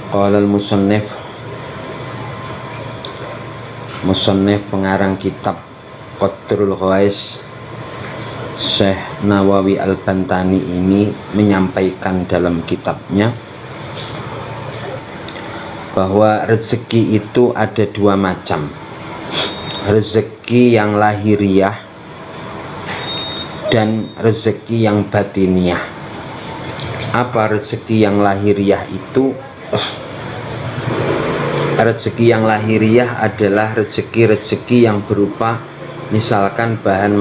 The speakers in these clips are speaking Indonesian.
Qala al-musannif pengarang kitab Qatrul Ghais Syekh Nawawi Al-Bantani ini menyampaikan dalam kitabnya bahwa rezeki itu ada dua macam. Rezeki yang lahiriah dan rezeki yang batiniah. Apa rezeki yang lahiriah itu? Rezeki yang lahiriah adalah rezeki-rezeki yang berupa misalkan bahan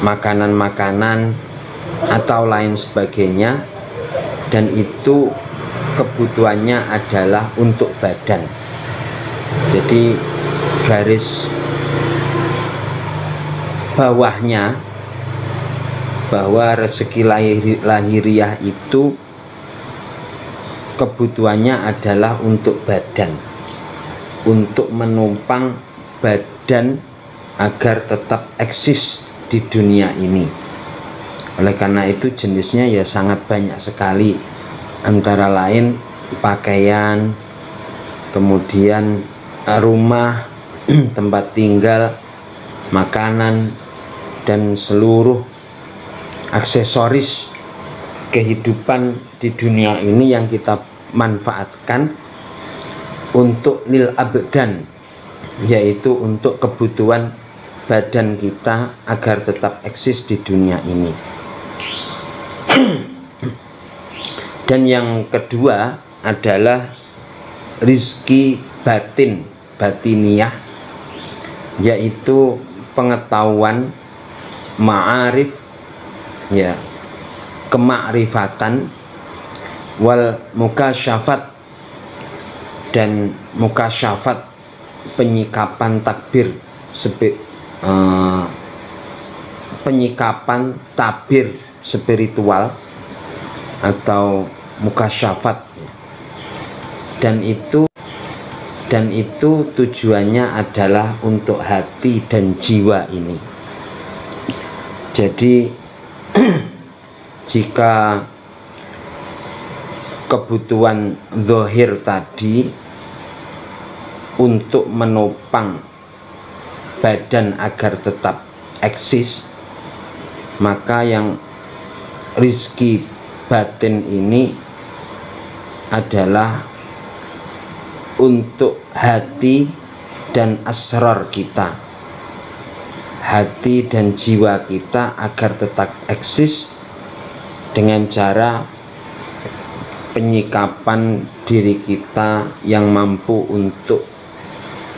makanan atau lain sebagainya, dan itu kebutuhannya adalah untuk badan. Jadi garis bawahnya bahwa rezeki lahiriah itu kebutuhannya adalah untuk badan, untuk menumpang badan agar tetap eksis di dunia ini. Oleh karena itu jenisnya ya sangat banyak sekali, antara lain pakaian, kemudian rumah, tempat tinggal, makanan, dan seluruh aksesoris kehidupan di dunia ini yang kita manfaatkan untuk lil abdan, yaitu untuk kebutuhan badan kita agar tetap eksis di dunia ini. Dan yang kedua adalah rizki batiniah, yaitu pengetahuan, ma'arif, ya, kemakrifatan, wal mukasyafat, dan mukasyafat penyikapan takbir, penyikapan tabir spiritual atau mukasyafat. Dan itu tujuannya adalah untuk hati dan jiwa ini. Jadi jika kebutuhan zahir tadi untuk menopang badan agar tetap eksis, maka yang rizki batin ini adalah untuk hati dan asrar kita, hati dan jiwa kita agar tetap eksis dengan cara penyikapan diri kita yang mampu untuk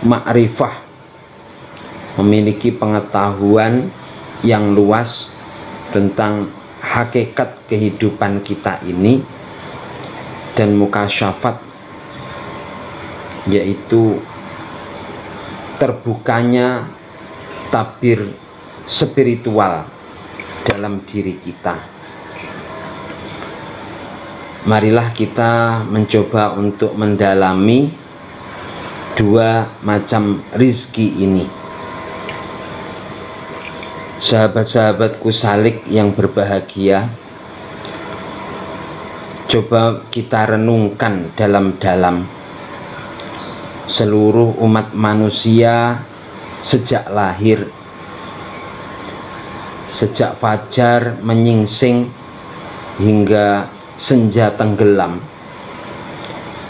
makrifah, memiliki pengetahuan yang luas tentang hakikat kehidupan kita ini, dan mukasyafat, yaitu terbukanya tabir spiritual dalam diri kita. Marilah kita mencoba untuk mendalami dua macam rizki ini. Sahabat-sahabatku salik yang berbahagia, coba kita renungkan dalam-dalam. Seluruh umat manusia sejak lahir, sejak fajar menyingsing hingga senja tenggelam,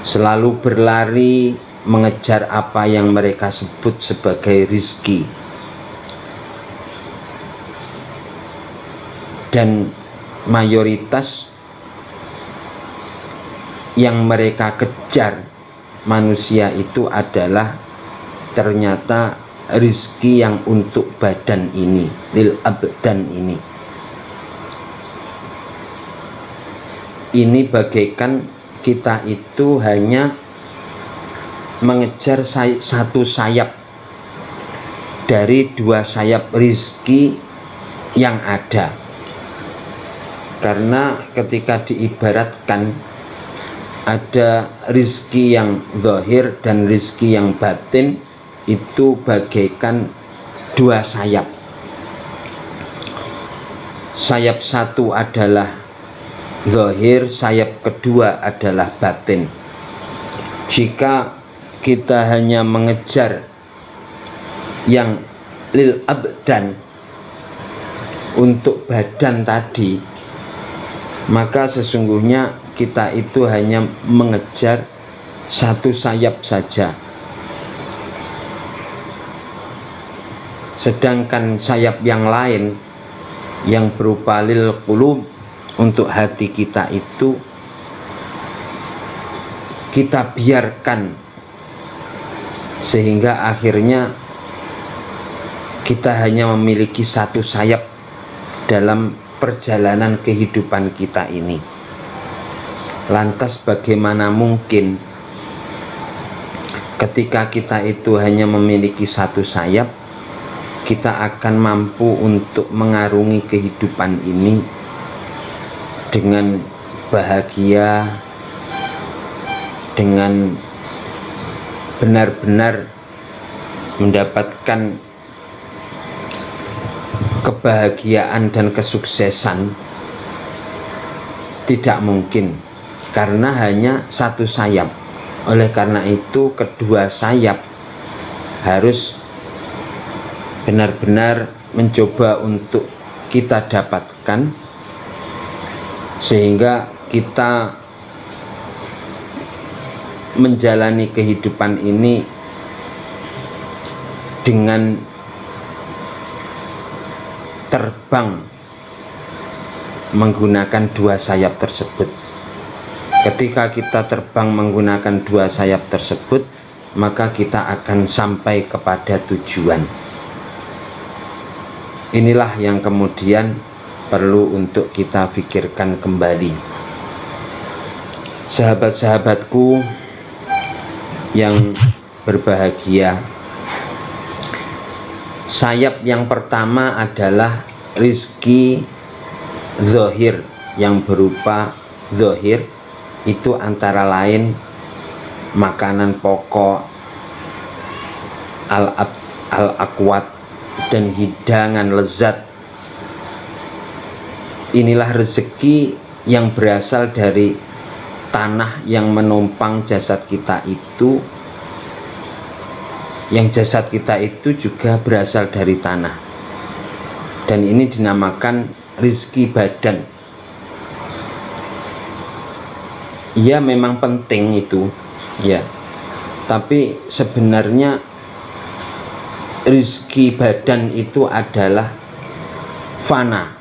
selalu berlari mengejar apa yang mereka sebut sebagai rizki. Dan mayoritas yang mereka kejar manusia itu adalah ternyata rizki yang untuk badan ini, lil abdan ini. Ini bagaikan kita itu hanya mengejar satu sayap dari dua sayap rizki yang ada. Karena ketika diibaratkan ada rizki yang zahir dan rizki yang batin, itu bagaikan dua sayap. Sayap satu adalah zahir, sayap kedua adalah batin. Jika kita hanya mengejar yang lil abdan untuk badan tadi, maka sesungguhnya kita itu hanya mengejar satu sayap saja. Sedangkan sayap yang lain yang berupa lil qulub, untuk hati kita itu kita biarkan, sehingga akhirnya kita hanya memiliki satu sayap dalam perjalanan kehidupan kita ini. Lantas bagaimana mungkin ketika kita itu hanya memiliki satu sayap, kita akan mampu untuk mengarungi kehidupan ini dengan bahagia, dengan benar-benar mendapatkan kebahagiaan dan kesuksesan? Tidak mungkin, karena hanya satu sayap. Oleh karena itu, kedua sayap harus benar-benar mencoba untuk kita dapatkan, sehingga kita menjalani kehidupan ini dengan terbang menggunakan dua sayap tersebut. Ketika kita terbang menggunakan dua sayap tersebut, maka kita akan sampai kepada tujuan. Inilah yang kemudian perlu untuk kita pikirkan kembali. Sahabat-sahabatku yang berbahagia, sayap yang pertama adalah rizki zahir, yang berupa zahir itu antara lain makanan pokok, al-aqwat, dan hidangan lezat. Inilah rezeki yang berasal dari tanah yang menumpang jasad kita itu, yang jasad kita itu juga berasal dari tanah, dan ini dinamakan rizki badan. Ya, memang penting itu ya, tapi sebenarnya rizki badan itu adalah fana,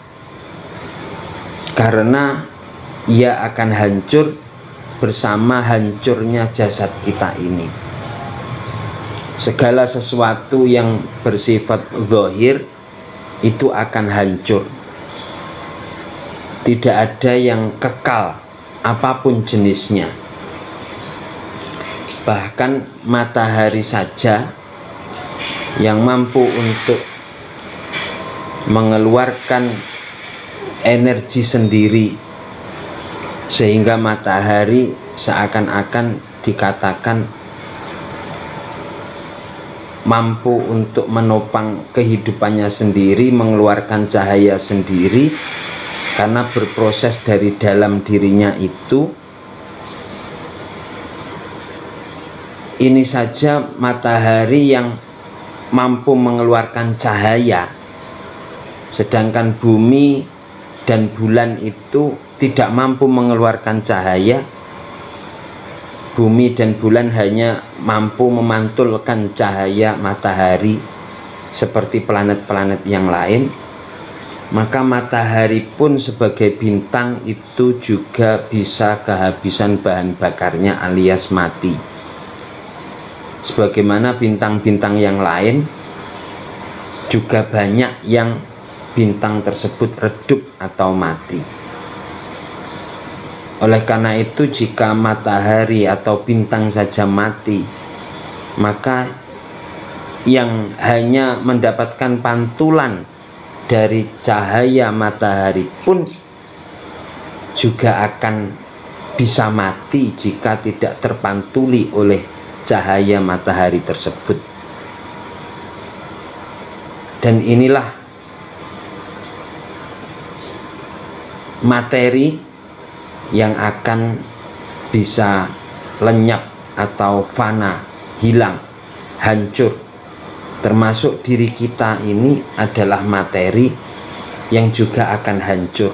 karena ia akan hancur bersama hancurnya jasad kita ini. Segala sesuatu yang bersifat zahir itu akan hancur. Tidak ada yang kekal, apapun jenisnya. Bahkan matahari saja yang mampu untuk mengeluarkan energi sendiri, sehingga matahari seakan-akan dikatakan mampu untuk menopang kehidupannya sendiri, mengeluarkan cahaya sendiri, karena berproses dari dalam dirinya itu. Ini saja matahari yang mampu mengeluarkan cahaya, sedangkan bumi dan bulan itu tidak mampu mengeluarkan cahaya. Bumi dan bulan hanya mampu memantulkan cahaya matahari seperti planet-planet yang lain. Maka matahari pun sebagai bintang itu juga bisa kehabisan bahan bakarnya alias mati. Sebagaimana bintang-bintang yang lain juga banyak yang bintang tersebut redup atau mati. Oleh karena itu, jika matahari atau bintang saja mati, maka yang hanya mendapatkan pantulan dari cahaya matahari pun juga akan bisa mati jika tidak terpantuli oleh cahaya matahari tersebut. Dan inilah materi yang akan bisa lenyap atau fana, hilang, hancur. Termasuk diri kita ini adalah materi yang juga akan hancur,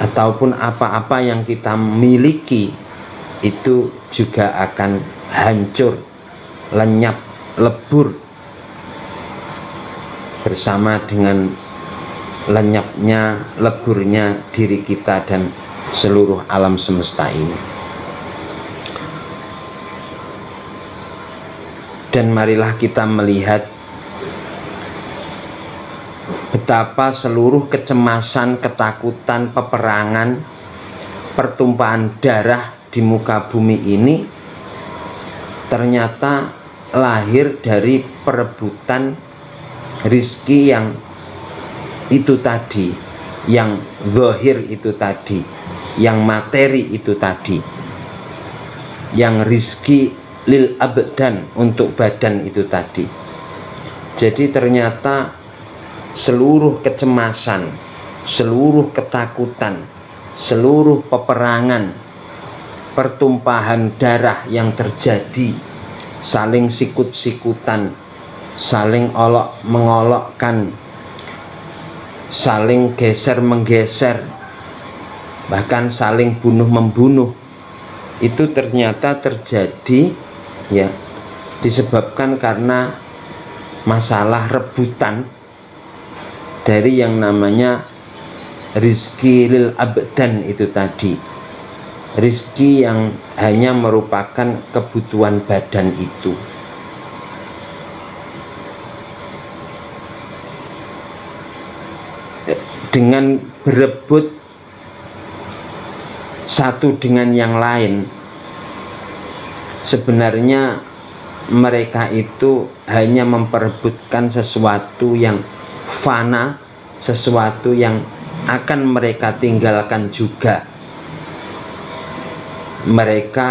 ataupun apa-apa yang kita miliki itu juga akan hancur, lenyap, lebur bersama dengan lenyapnya, leburnya diri kita dan seluruh alam semesta ini. Dan marilah kita melihat betapa seluruh kecemasan, ketakutan, peperangan, pertumpahan darah di muka bumi ini ternyata lahir dari perebutan rizki yang itu tadi, yang zahir itu tadi, yang materi itu tadi, yang rizki lil abdan, untuk badan itu tadi. Jadi ternyata seluruh kecemasan, seluruh ketakutan, seluruh peperangan, pertumpahan darah yang terjadi, saling sikut-sikutan, saling olok-mengolokkan, saling geser-menggeser, bahkan saling bunuh-membunuh, itu ternyata terjadi ya disebabkan karena masalah rebutan dari yang namanya rizki lil abdan itu tadi, rizki yang hanya merupakan kebutuhan badan itu. Dengan berebut satu dengan yang lain, sebenarnya mereka itu hanya memperebutkan sesuatu yang fana, sesuatu yang akan mereka tinggalkan juga. Mereka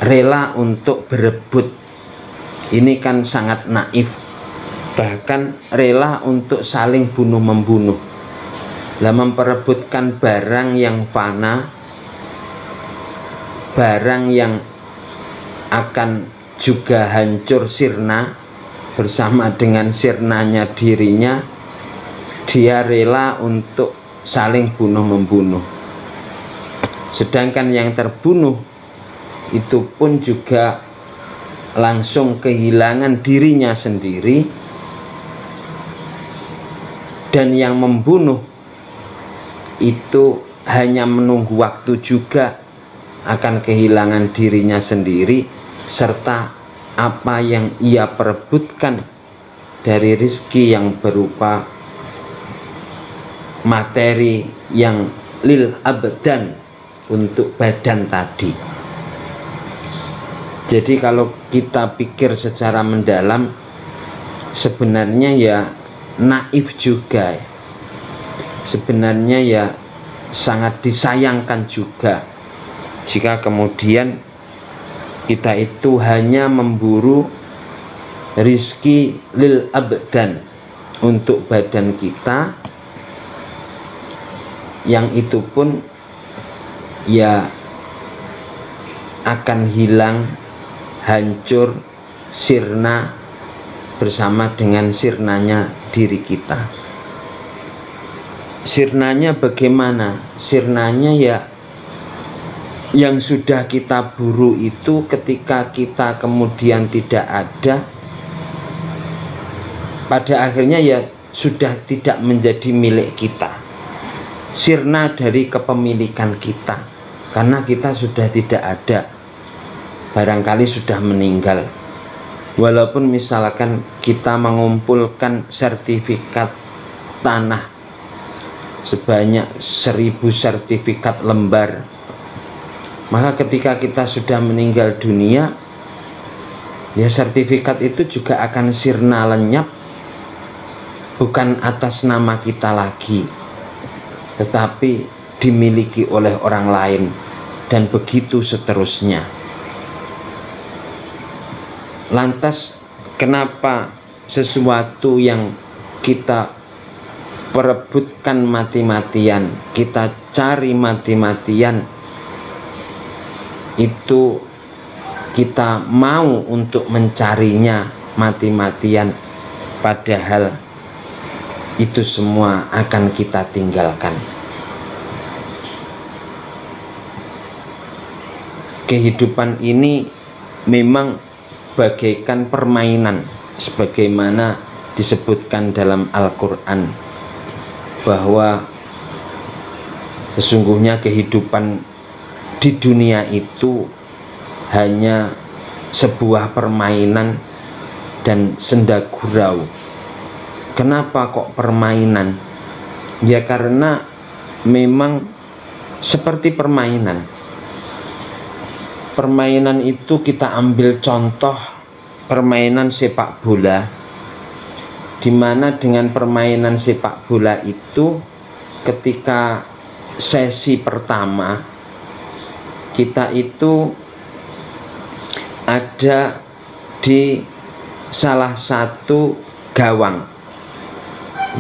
rela untuk berebut. Ini kan sangat naif, bahkan rela untuk saling bunuh-membunuh. Lah, memperebutkan barang yang fana, barang yang akan juga hancur sirna bersama dengan sirnanya dirinya, dia rela untuk saling bunuh-membunuh. Sedangkan yang terbunuh itu pun juga langsung kehilangan dirinya sendiri, dan yang membunuh itu hanya menunggu waktu juga akan kehilangan dirinya sendiri, serta apa yang ia perebutkan dari rizki yang berupa materi yang lil abdan, untuk badan tadi. Jadi kalau kita pikir secara mendalam, sebenarnya ya naif juga, sebenarnya ya sangat disayangkan juga jika kemudian kita itu hanya memburu rizki lil abdan, untuk badan kita, yang itu pun ya akan hilang, hancur, sirna bersama dengan sirnanya diri kita. Sirnanya bagaimana? Sirnanya ya yang sudah kita buru itu, ketika kita kemudian tidak ada, pada akhirnya ya sudah tidak menjadi milik kita. Sirna dari kepemilikan kita, karena kita sudah tidak ada, barangkali sudah meninggal. Walaupun misalkan kita mengumpulkan sertifikat tanah sebanyak 1000 sertifikat lembar, maka ketika kita sudah meninggal dunia, ya sertifikat itu juga akan sirna, lenyap, bukan atas nama kita lagi, tetapi dimiliki oleh orang lain, dan begitu seterusnya. Lantas kenapa sesuatu yang kita perebutkan mati-matian, kita cari mati-matian, itu kita mau untuk mencarinya mati-matian, padahal itu semua akan kita tinggalkan. Kehidupan ini memang bagaikan permainan, sebagaimana disebutkan dalam Al-Quran, bahwa sesungguhnya kehidupan di dunia itu hanya sebuah permainan dan senda gurau. Kenapa kok permainan? Ya karena memang seperti permainan. Permainan itu kita ambil contoh permainan sepak bola, di mana dengan permainan sepak bola itu ketika sesi pertama kita itu ada di salah satu gawang,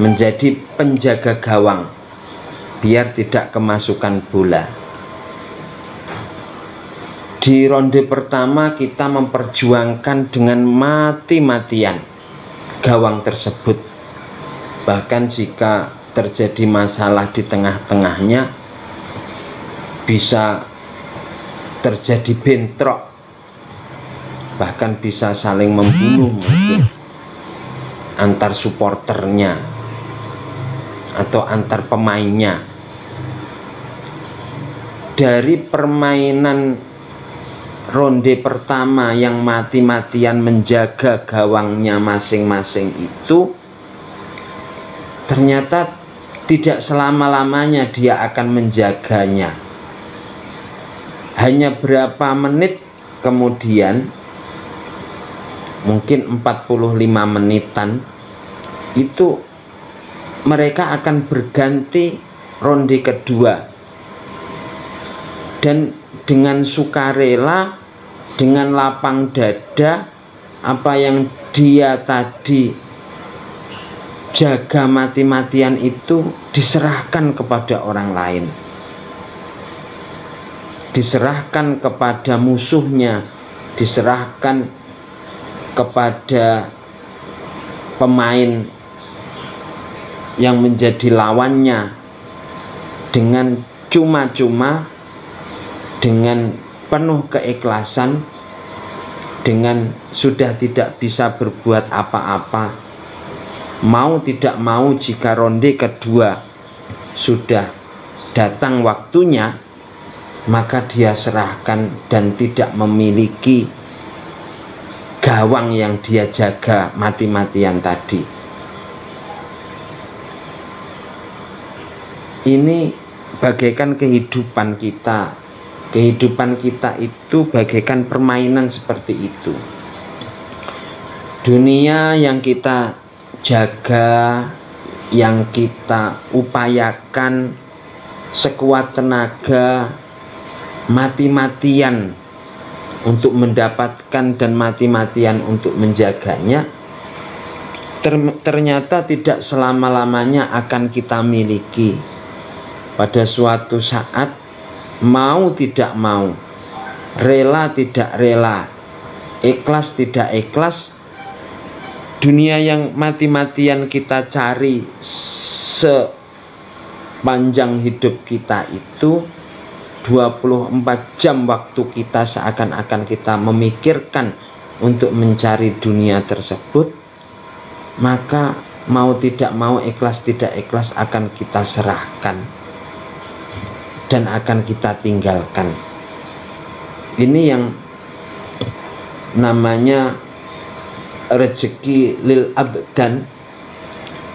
menjadi penjaga gawang biar tidak kemasukan bola. Di ronde pertama kita memperjuangkan dengan mati-matian gawang tersebut. Bahkan jika terjadi masalah di tengah-tengahnya, bisa terjadi bentrok, bahkan bisa saling membunuh mungkin antar supporternya atau antar pemainnya. Dari permainan ronde pertama yang mati-matian menjaga gawangnya masing-masing itu, ternyata tidak selama-lamanya dia akan menjaganya. Hanya berapa menit kemudian, mungkin 45 menitan, itu mereka akan berganti ronde kedua, dan dengan sukarela, dengan lapang dada, apa yang dia tadi jaga mati-matian itu diserahkan kepada orang lain, diserahkan kepada musuhnya, diserahkan kepada pemain yang menjadi lawannya, dengan cuma-cuma, dengan penuh keikhlasan, dengan sudah tidak bisa berbuat apa-apa. Mau tidak mau, jika ronde kedua sudah datang waktunya, maka dia serahkan dan tidak memiliki gawang yang dia jaga mati-matian tadi. Ini bagaikan kehidupan kita. Kehidupan kita itu bagaikan permainan seperti itu. Dunia yang kita jaga, yang kita upayakan sekuat tenaga, mati-matian untuk mendapatkan dan mati-matian untuk menjaganya, ternyata tidak selama-lamanya akan kita miliki. Pada suatu saat, mau tidak mau, rela tidak rela, ikhlas tidak ikhlas, dunia yang mati-matian kita cari sepanjang hidup kita itu, 24 jam waktu kita seakan-akan kita memikirkan untuk mencari dunia tersebut, maka mau tidak mau, ikhlas tidak ikhlas akan kita serahkan dan akan kita tinggalkan. Ini yang namanya rezeki lil abdan,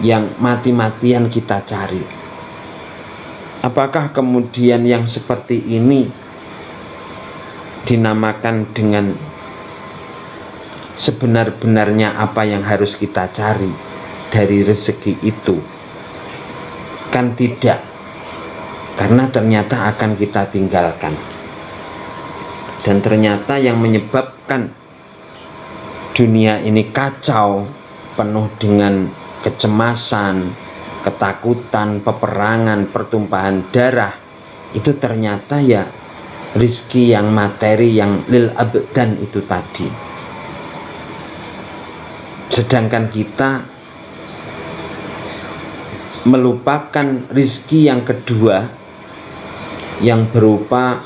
yang mati-matian kita cari. Apakah kemudian yang seperti ini dinamakan dengan sebenar-benarnya apa yang harus kita cari dari rezeki itu? Kan tidak, karena ternyata akan kita tinggalkan. Dan ternyata yang menyebabkan dunia ini kacau, penuh dengan kecemasan, ketakutan, peperangan, pertumpahan darah, itu ternyata ya rizki yang materi yang lil abdan itu tadi. Sedangkan kita melupakan rizki yang kedua yang berupa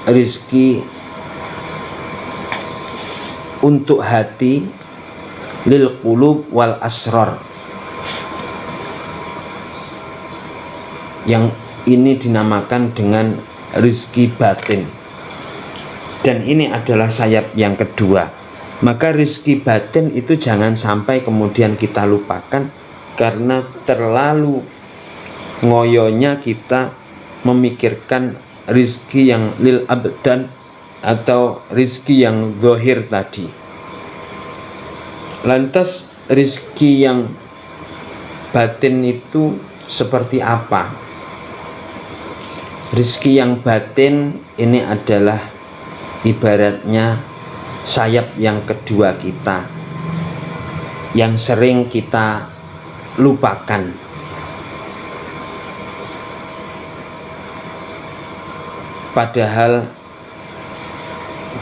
rizki untuk hati, lil qulub wal asrar, yang ini dinamakan dengan rizki batin, dan ini adalah sayap yang kedua. Maka rizki batin itu jangan sampai kemudian kita lupakan, karena terlalu ngoyonya kita memikirkan rizki yang lil abdan atau rizki yang zahir tadi. Lantas rizki yang batin itu seperti apa? Rizki yang batin ini adalah ibaratnya sayap yang kedua kita, yang sering kita lupakan. Padahal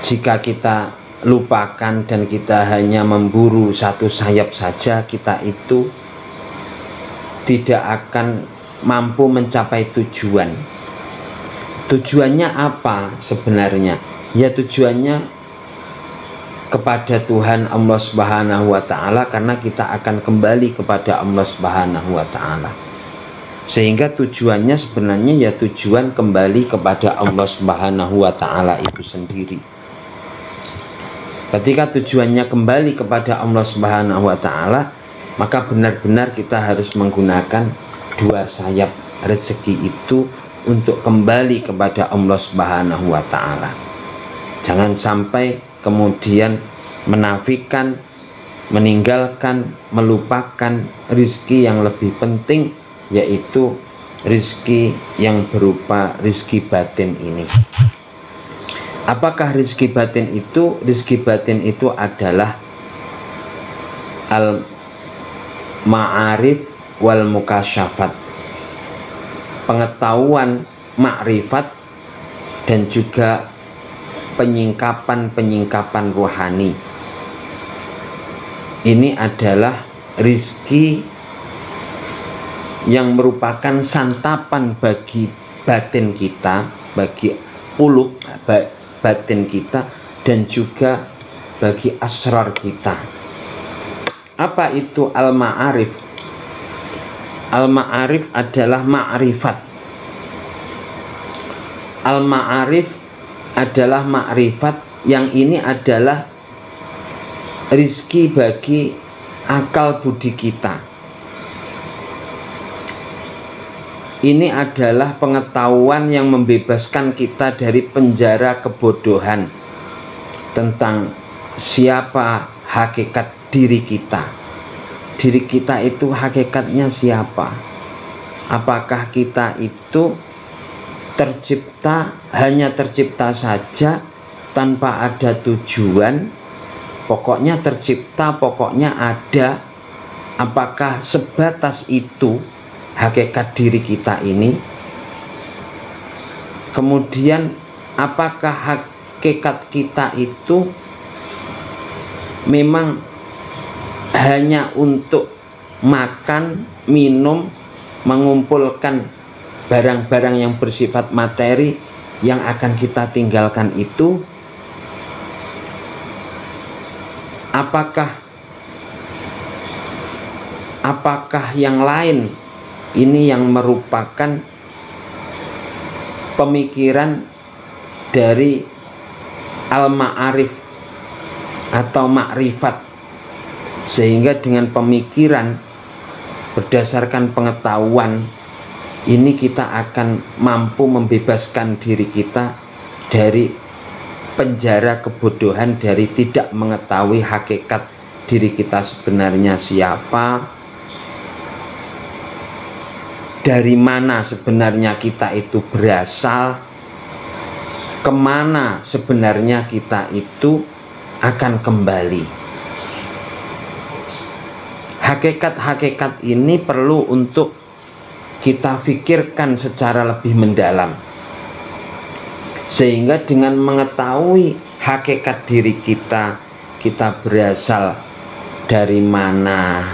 jika kita lupakan dan kita hanya memburu satu sayap saja, kita itu tidak akan mampu mencapai tujuan. Tujuannya apa sebenarnya? Ya, tujuannya kepada Tuhan Allah Subhanahu wa Ta'ala, karena kita akan kembali kepada Allah Subhanahu wa Ta'ala. Sehingga tujuannya sebenarnya ya tujuan kembali kepada Allah Subhanahu wa Ta'ala itu sendiri. Ketika tujuannya kembali kepada Allah Subhanahu wa Ta'ala, maka benar-benar kita harus menggunakan dua sayap rezeki itu untuk kembali kepada Allah Subhanahu wa Ta'ala. Jangan sampai kemudian menafikan, meninggalkan, melupakan rizki yang lebih penting, yaitu rizki yang berupa rizki batin ini. Apakah rizki batin itu? Rizki batin itu adalah al-ma'arif wal mukasyafat, pengetahuan makrifat dan juga penyingkapan rohani. Ini adalah rizki yang merupakan santapan bagi batin kita, bagi qulub batin kita, dan juga bagi asrar kita. Apa itu al-ma'arif? Al-ma'arif adalah ma'rifat. Al-ma'arif adalah ma'rifat, yang ini adalah rizki bagi akal budi kita. Ini adalah pengetahuan yang membebaskan kita dari penjara kebodohan tentang siapa hakikat diri kita. Diri kita itu hakikatnya siapa? Apakah kita itu tercipta, hanya tercipta saja tanpa ada tujuan? Pokoknya tercipta, pokoknya ada. Apakah sebatas itu hakikat diri kita ini? Kemudian apakah hakikat kita itu memang hanya untuk makan, minum, mengumpulkan barang-barang yang bersifat materi yang akan kita tinggalkan itu? Apakah yang lain ini yang merupakan pemikiran dari al-ma'arif atau makrifat, sehingga dengan pemikiran berdasarkan pengetahuan ini kita akan mampu membebaskan diri kita dari penjara kebodohan, dari tidak mengetahui hakikat diri kita sebenarnya siapa, dari mana sebenarnya kita itu berasal, kemana sebenarnya kita itu akan kembali. Hakikat-hakikat ini perlu untuk kita pikirkan secara lebih mendalam. Sehingga dengan mengetahui hakikat diri kita, kita berasal dari mana,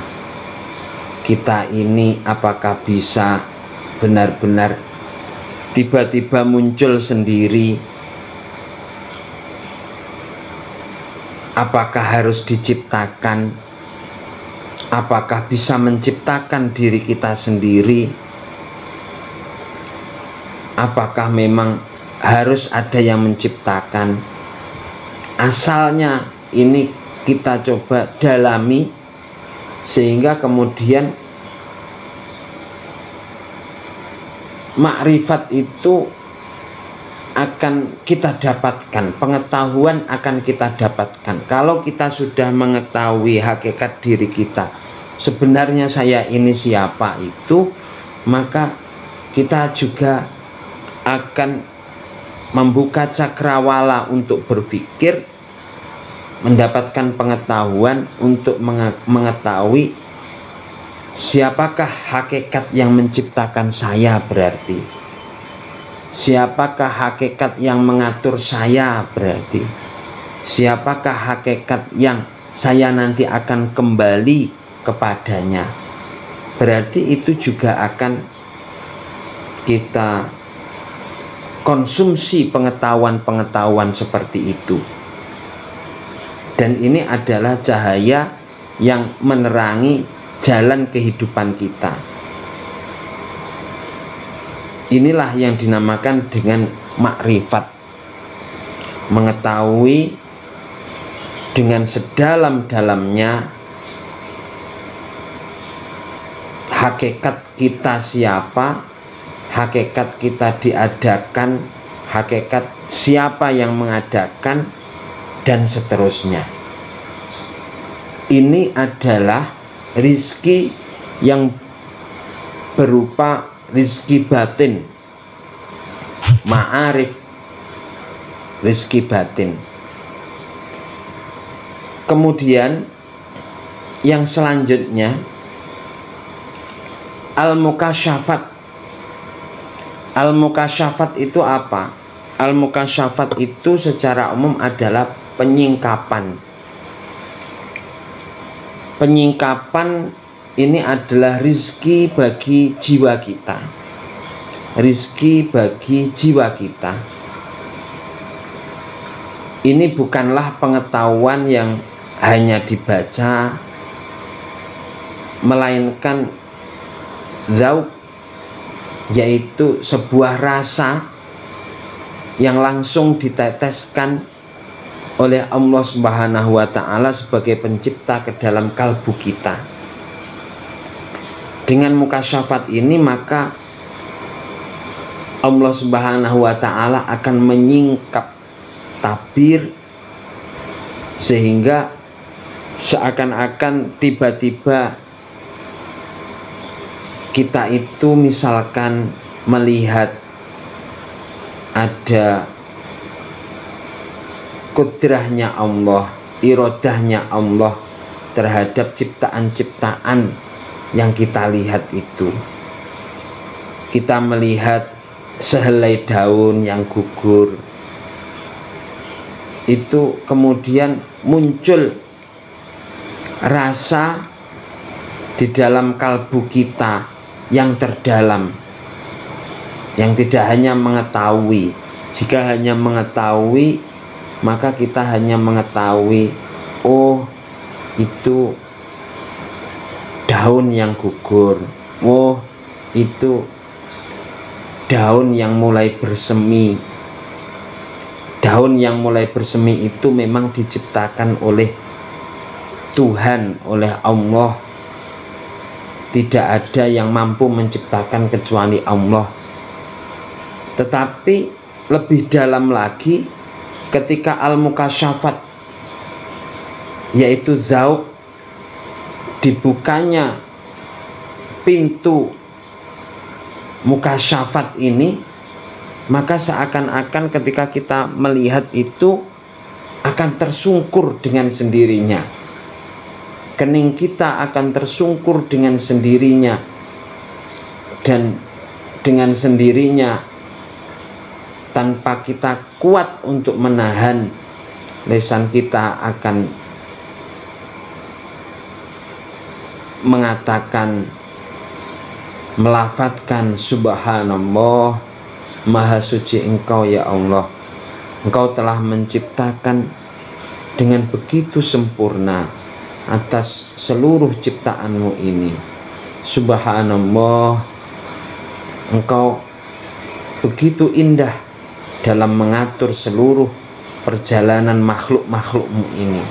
kita ini apakah bisa benar-benar tiba-tiba muncul sendiri, apakah harus diciptakan, apakah bisa menciptakan diri kita sendiri, apakah memang harus ada yang menciptakan. Asalnya ini kita coba dalami, sehingga kemudian makrifat itu akan kita dapatkan, pengetahuan akan kita dapatkan. Kalau kita sudah mengetahui hakikat diri kita, sebenarnya saya ini siapa itu, maka kita juga akan membuka cakrawala untuk berpikir, mendapatkan pengetahuan untuk mengetahui siapakah hakikat yang menciptakan saya, berarti siapakah hakikat yang mengatur saya, berarti siapakah hakikat yang saya nanti akan kembali kepadanya. Berarti itu juga akan kita konsumsi pengetahuan-pengetahuan seperti itu. Dan ini adalah cahaya yang menerangi jalan kehidupan kita. Inilah yang dinamakan dengan makrifat. Mengetahui dengan sedalam-dalamnya hakikat kita siapa, hakikat kita diadakan, hakikat siapa yang mengadakan, dan seterusnya. Ini adalah rizki yang berupa rizki batin, ma'arif, rizki batin. Kemudian yang selanjutnya al-mukasyafat. Al-mukasyafat itu apa? Al-mukasyafat itu secara umum adalah penyingkapan. Penyingkapan ini adalah rizki bagi jiwa kita. Rizki bagi jiwa kita. Ini bukanlah pengetahuan yang hanya dibaca, melainkan zauq, yaitu sebuah rasa yang langsung diteteskan oleh Allah Subhanahu wa ta'ala sebagai pencipta ke dalam kalbu kita. Dengan mukasyafat ini maka Allah Subhanahu wa ta'ala akan menyingkap tabir, sehingga seakan-akan tiba-tiba kita itu misalkan melihat ada kudrahnya Allah, irodahnya Allah terhadap ciptaan-ciptaan yang kita lihat itu. Kita melihat sehelai daun yang gugur, itu kemudian muncul rasa di dalam kalbu kita yang terdalam, yang tidak hanya mengetahui. Jika hanya mengetahui, maka kita hanya mengetahui, oh itu daun yang gugur, oh itu daun yang mulai bersemi. Daun yang mulai bersemi itu memang diciptakan oleh Tuhan, oleh Allah. Tidak ada yang mampu menciptakan kecuali Allah. Tetapi lebih dalam lagi, ketika al-mukasyafat, yaitu zauq, dibukanya pintu mukasyafat ini, maka seakan-akan ketika kita melihat itu akan tersungkur dengan sendirinya. Kening kita akan tersungkur dengan sendirinya, dan dengan sendirinya tanpa kita kuat untuk menahan, lisan kita akan mengatakan, melafadzkan subhanallah, maha suci engkau ya Allah, engkau telah menciptakan dengan begitu sempurna atas seluruh ciptaanmu ini. Subhanallah, engkau begitu indah dalam mengatur seluruh perjalanan makhluk-makhlukmu ini.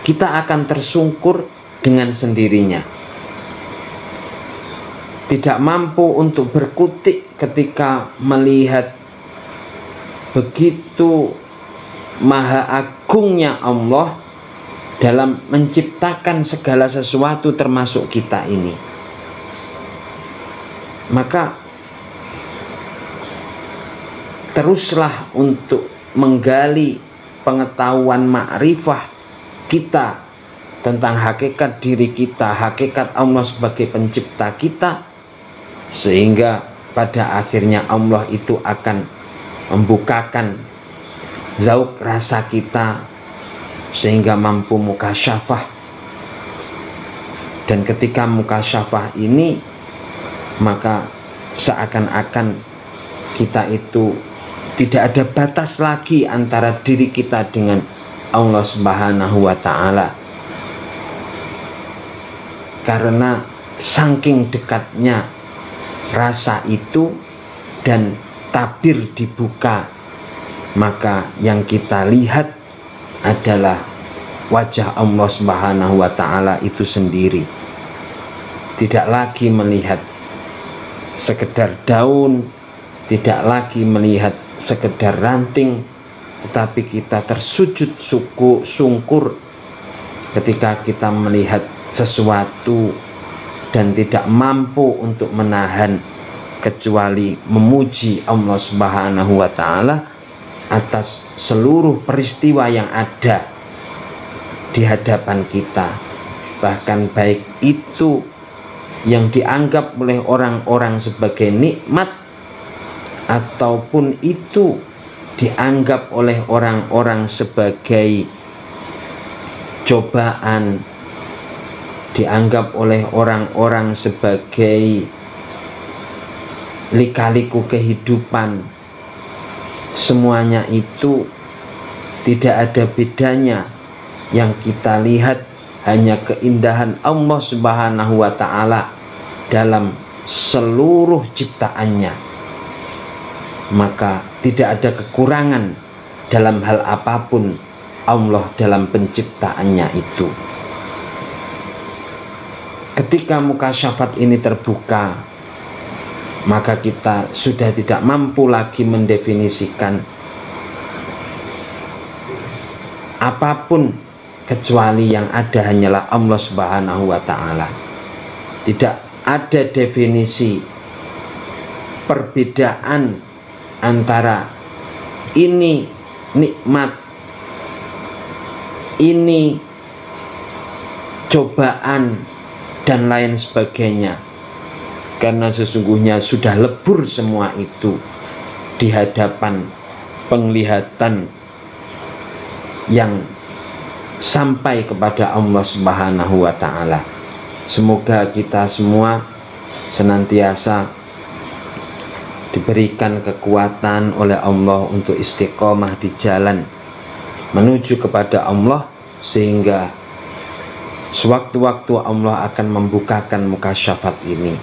Kita akan tersungkur dengan sendirinya, tidak mampu untuk berkutik ketika melihat begitu maha agungnya Allah dalam menciptakan segala sesuatu termasuk kita ini. Maka teruslah untuk menggali pengetahuan ma'rifah kita tentang hakikat diri kita, hakikat Allah sebagai pencipta kita, sehingga pada akhirnya Allah itu akan membukakan zauk rasa kita sehingga mampu mukasyafah. Dan ketika mukasyafah ini, maka seakan-akan kita itu tidak ada batas lagi antara diri kita dengan Allah Subhanahu wa ta'ala, karena saking dekatnya rasa itu dan tabir dibuka, maka yang kita lihat adalah wajah Allah Subhanahu wa ta'ala itu sendiri. Tidak lagi melihat sekedar daun, tidak lagi melihat sekedar ranting, tetapi kita tersujud sungkur ketika kita melihat sesuatu dan tidak mampu untuk menahan kecuali memuji Allah Subhanahu wa ta'ala atas seluruh peristiwa yang ada di hadapan kita, bahkan baik itu yang dianggap oleh orang-orang sebagai nikmat ataupun itu dianggap oleh orang-orang sebagai cobaan, dianggap oleh orang-orang sebagai lika-liku kehidupan. Semuanya itu tidak ada bedanya. Yang kita lihat hanya keindahan Allah Subhanahu wa ta'ala dalam seluruh ciptaannya. Maka tidak ada kekurangan dalam hal apapun Allah dalam penciptaannya itu. Ketika mukasyafat ini terbuka, maka kita sudah tidak mampu lagi mendefinisikan apapun, kecuali yang ada hanyalah Allah Subhanahu wa ta'ala. Tidak ada definisi perbedaan antara ini nikmat, ini cobaan, dan lain sebagainya, karena sesungguhnya sudah lebur semua itu di hadapan penglihatan yang sampai kepada Allah Subhanahu wa ta'ala. Semoga kita semua senantiasa diberikan kekuatan oleh Allah untuk istiqomah di jalan menuju kepada Allah, sehingga sewaktu-waktu Allah akan membukakan mukasyafat ini,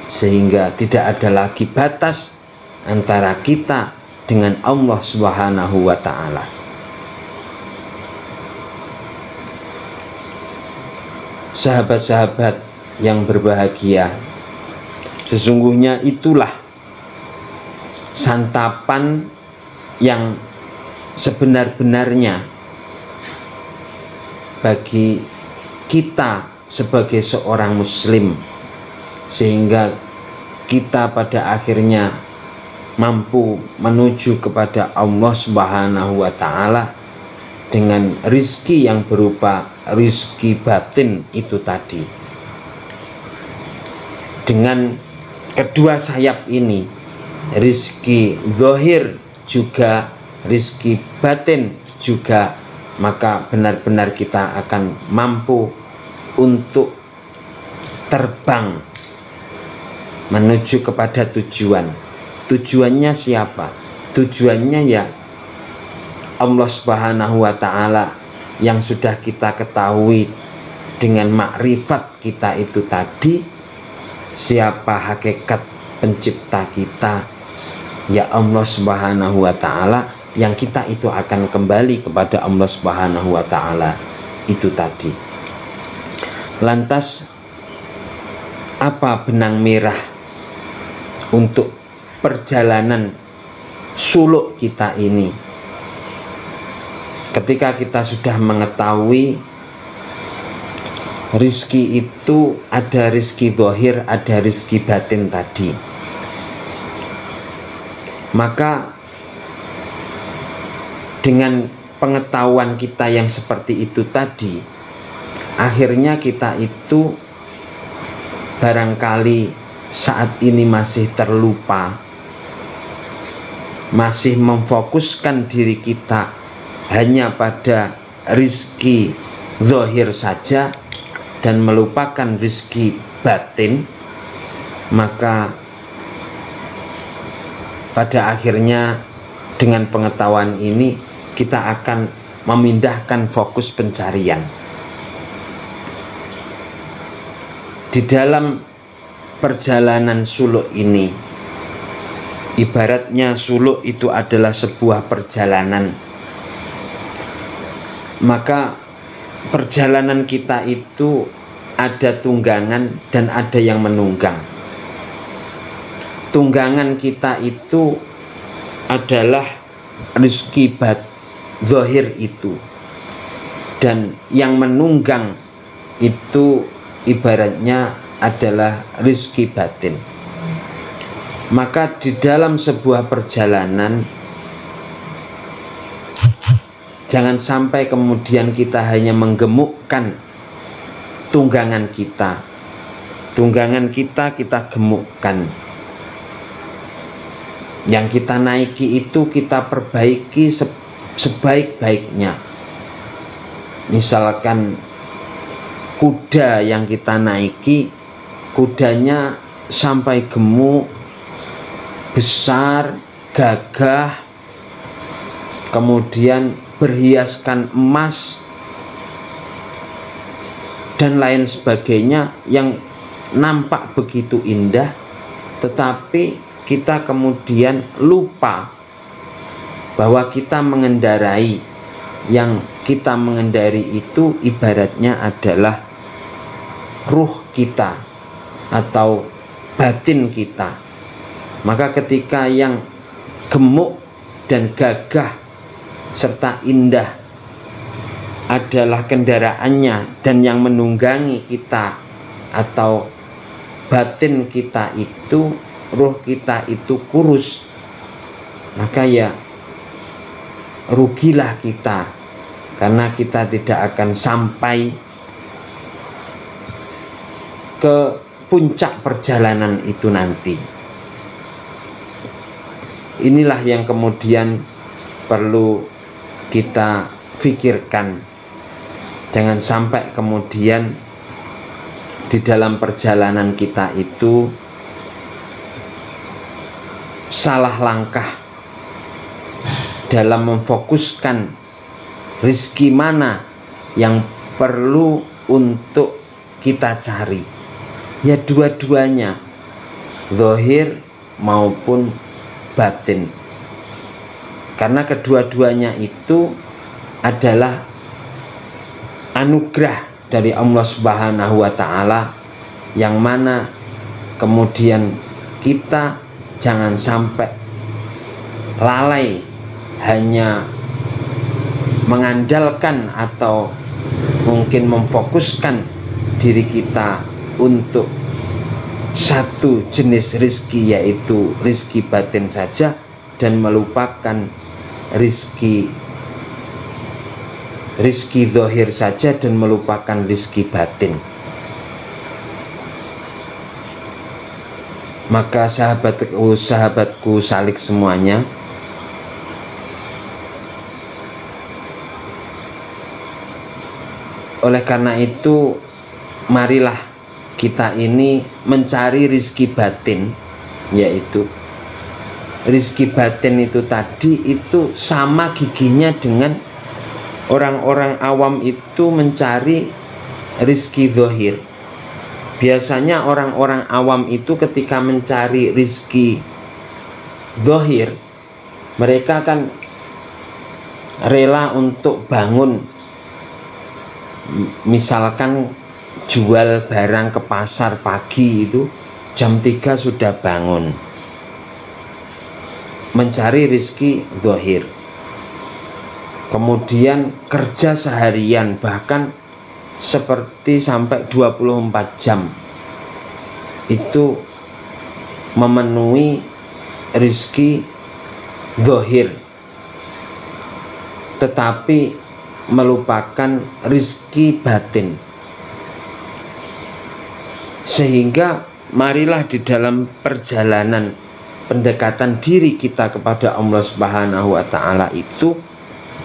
sehingga tidak ada lagi batas antara kita dengan Allah Subhanahu wa ta'ala. Sahabat-sahabat yang berbahagia, sesungguhnya itulah santapan yang sebenar-benarnya bagi kita sebagai seorang muslim, sehingga kita pada akhirnya mampu menuju kepada Allah Subhanahu wa ta'ala dengan rizki yang berupa rizki batin itu tadi. Dengan kedua sayap ini, rizki zahir juga, rizki batin juga, maka benar-benar kita akan mampu untuk terbang menuju kepada tujuan. Tujuannya siapa? Tujuannya ya Allah Subhanahu wa ta'ala yang sudah kita ketahui dengan makrifat kita itu tadi. Siapa hakikat pencipta kita? Ya Allah Subhanahu wa ta'ala, yang kita itu akan kembali kepada Allah Subhanahu wa ta'ala itu tadi. Lantas apa benang merah untuk perjalanan suluk kita ini? Ketika kita sudah mengetahui rizki itu ada rizki zahir, ada rizki batin tadi, maka dengan pengetahuan kita yang seperti itu tadi, akhirnya kita itu barangkali saat ini masih terlupa, masih memfokuskan diri kita hanya pada rizki zahir saja dan melupakan rizki batin, maka pada akhirnya dengan pengetahuan ini kita akan memindahkan fokus pencarian. Di dalam perjalanan suluk ini, ibaratnya suluk itu adalah sebuah perjalanan, maka perjalanan kita itu ada tunggangan dan ada yang menunggang. Tunggangan kita itu adalah rizki zahir itu, dan yang menunggang itu ibaratnya adalah rizki batin. Maka di dalam sebuah perjalanan, jangan sampai kemudian kita hanya menggemukkan tunggangan kita. Tunggangan kita gemukkan. Yang kita naiki itu kita perbaiki sebaik-baiknya. Misalkan kuda yang kita naiki, kudanya sampai gemuk, besar, gagah, kemudian berhiaskan emas dan lain sebagainya yang nampak begitu indah, tetapi kita kemudian lupa bahwa kita mengendarai, yang kita mengendarai itu ibaratnya adalah ruh kita atau batin kita. Maka ketika yang gemuk dan gagah serta indah adalah kendaraannya, dan yang menunggangi kita atau batin kita itu, ruh kita itu kurus, maka ya rugilah kita, karena kita tidak akan sampai ke puncak perjalanan itu nanti. Inilah yang kemudian perlu kita pikirkan. Jangan sampai kemudian di dalam perjalanan kita itu salah langkah dalam memfokuskan rizki mana yang perlu untuk kita cari. Ya dua-duanya, zahir maupun batin. Karena kedua-duanya itu adalah anugerah dari Allah Subhanahu wa ta'ala, yang mana kemudian kita jangan sampai lalai hanya mengandalkan atau mungkin memfokuskan diri kita untuk satu jenis rizki, yaitu rizki batin saja, dan melupakan rizki zahir saja dan melupakan rizki batin. Maka sahabatku salik semuanya, oleh karena itu marilah kita ini mencari rizki batin, yaitu rizki batin itu tadi itu sama gigihnya dengan orang-orang awam itu mencari rizki zahir. Biasanya orang-orang awam itu ketika mencari rizki zahir, mereka kan rela untuk bangun, misalkan jual barang ke pasar pagi itu jam 3 sudah bangun mencari rizki zahir. Kemudian kerja seharian, bahkan seperti sampai 24 jam itu memenuhi rizki zahir, tetapi melupakan rizki batin. Sehingga marilah di dalam perjalanan pendekatan diri kita kepada Allah Subhanahu wa Ta'ala itu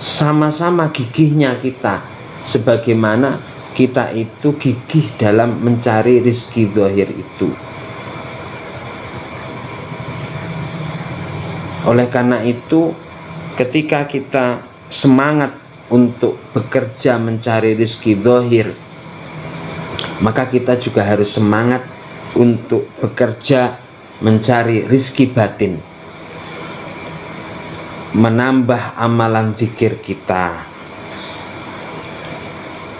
sama-sama gigihnya kita, sebagaimana kita itu gigih dalam mencari rizki zahir itu. Oleh karena itu, ketika kita semangat untuk bekerja mencari rizki zahir, maka kita juga harus semangat untuk bekerja mencari rizki batin, menambah amalan zikir kita,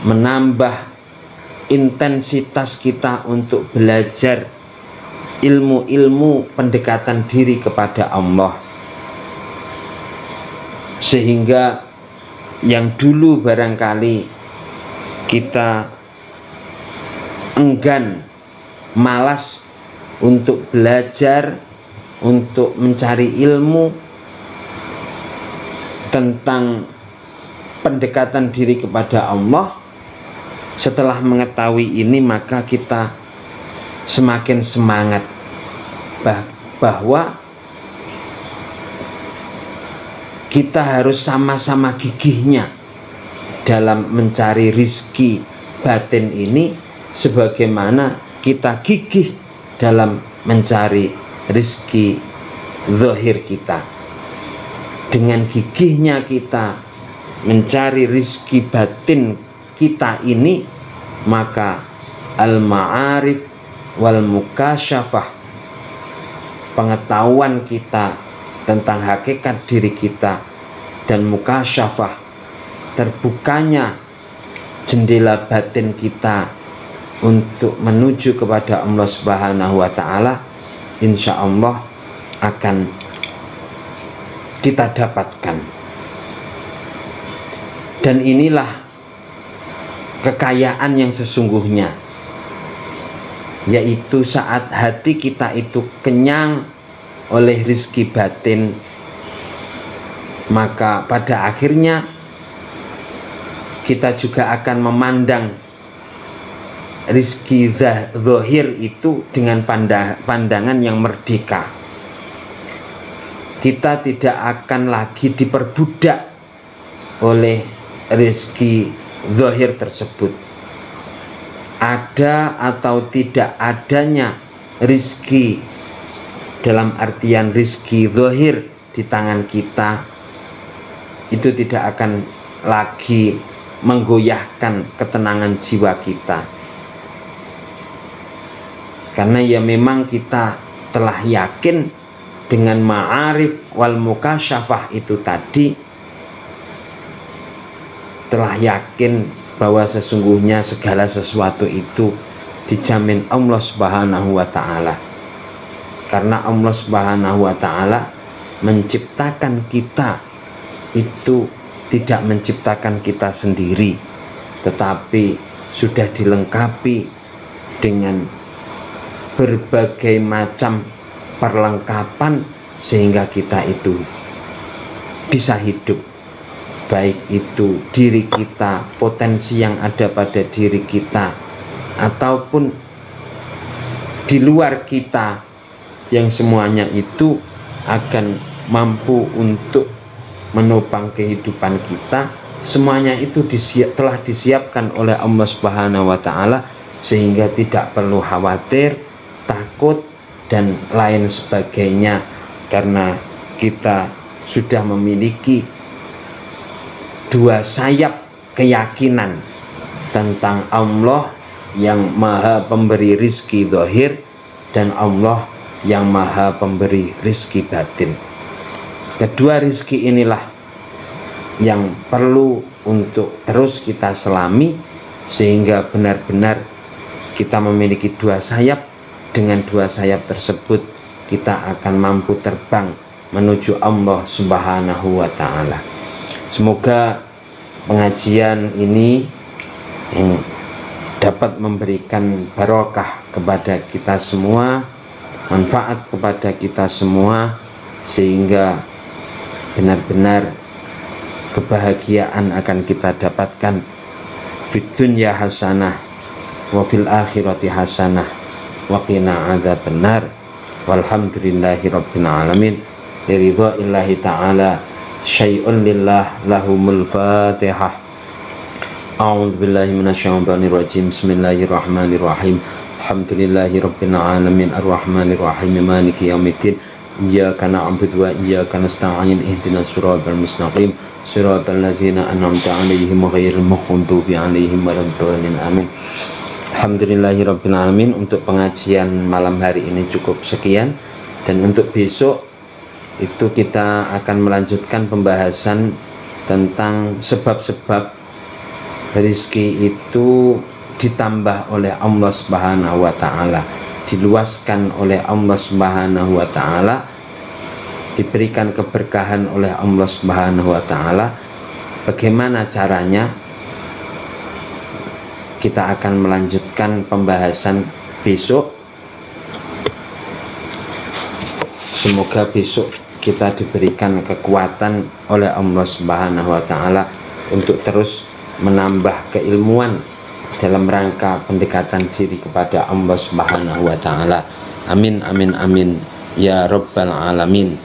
menambah intensitas kita untuk belajar ilmu-ilmu pendekatan diri kepada Allah, sehingga yang dulu barangkali kita enggan, malas untuk belajar, untuk mencari ilmu tentang pendekatan diri kepada Allah, setelah mengetahui ini maka kita semakin semangat bahwa kita harus sama-sama gigihnya dalam mencari rizki batin ini, sebagaimana kita gigih dalam mencari rizki zahir kita. Dengan gigihnya kita mencari rizki batin kita ini, maka al-ma'arif wal mukasyafah, pengetahuan kita tentang hakikat diri kita, dan mukasyafah, terbukanya jendela batin kita untuk menuju kepada Allah Subhanahu wa Ta'ala, insya Allah akan kita dapatkan. Dan inilah kekayaan yang sesungguhnya, yaitu saat hati kita itu kenyang oleh rizki batin, maka pada akhirnya kita juga akan memandang rizki zahir itu dengan pandangan yang merdeka. Kita tidak akan lagi diperbudak oleh rizki zahir tersebut. Ada atau tidak adanya rizki, dalam artian rizki zahir di tangan kita, itu tidak akan lagi menggoyahkan ketenangan jiwa kita. Karena ya memang kita telah yakin dengan ma'arif wal mukasyafah itu tadi, telah yakin bahwa sesungguhnya segala sesuatu itu dijamin Allah Subhanahu wa Ta'ala. Karena Allah Subhanahu wa Ta'ala menciptakan kita itu tidak menciptakan kita sendiri, tetapi sudah dilengkapi dengan berbagai macam perlengkapan sehingga kita itu bisa hidup. Baik itu diri kita, potensi yang ada pada diri kita, ataupun di luar kita yang semuanya itu akan mampu untuk menopang kehidupan kita, semuanya itu telah disiapkan oleh Allah Subhanahu wa Ta'ala, sehingga tidak perlu khawatir, takut dan lain sebagainya, karena kita sudah memiliki dua sayap keyakinan tentang Allah yang maha pemberi rizki zahir dan Allah yang maha pemberi rizki batin. Kedua rizki inilah yang perlu untuk terus kita selami, sehingga benar-benar kita memiliki dua sayap. Dengan dua sayap tersebut kita akan mampu terbang menuju Allah Subhanahu wa Ta'ala. Semoga pengajian ini dapat memberikan barokah kepada kita semua, manfaat kepada kita semua, sehingga benar-benar kebahagiaan akan kita dapatkan fid dunya hasanah wa fil akhirati hasanah wa qina adzabannar. Walhamdulillahi rabbil alamin. Biridha'illahi ta'ala syai'un lillah lahumul fatihah. A'udzu billahi minasyaitonir rajim. Bismillahirrahmanirrahim. Alhamdulillahi rabbil alamin arrahmanir rahim maliki yaumiddin. Iyyaka na'budu wa iyyaka nasta'in ihdinas siratal mustaqim siratal ladzina an'amta 'alaihim ghairil maghdubi 'alaihim waladdallin. Amin. Alhamdulillahi rabbil alamin. Untuk pengajian malam hari ini cukup sekian, dan untuk besok itu kita akan melanjutkan pembahasan tentang sebab-sebab rezeki itu ditambah oleh Allah Subhanahu wa Ta'ala, diluaskan oleh Allah Subhanahu wa Ta'ala, diberikan keberkahan oleh Allah Subhanahu wa Ta'ala. Bagaimana caranya? Kita akan melanjutkan pembahasan besok. Semoga besok kita diberikan kekuatan oleh Allah Subhanahu wa Ta'ala untuk terus menambah keilmuan dalam rangka pendekatan diri kepada Allah Subhanahu wa Ta'ala. Amin amin amin ya rabbal alamin.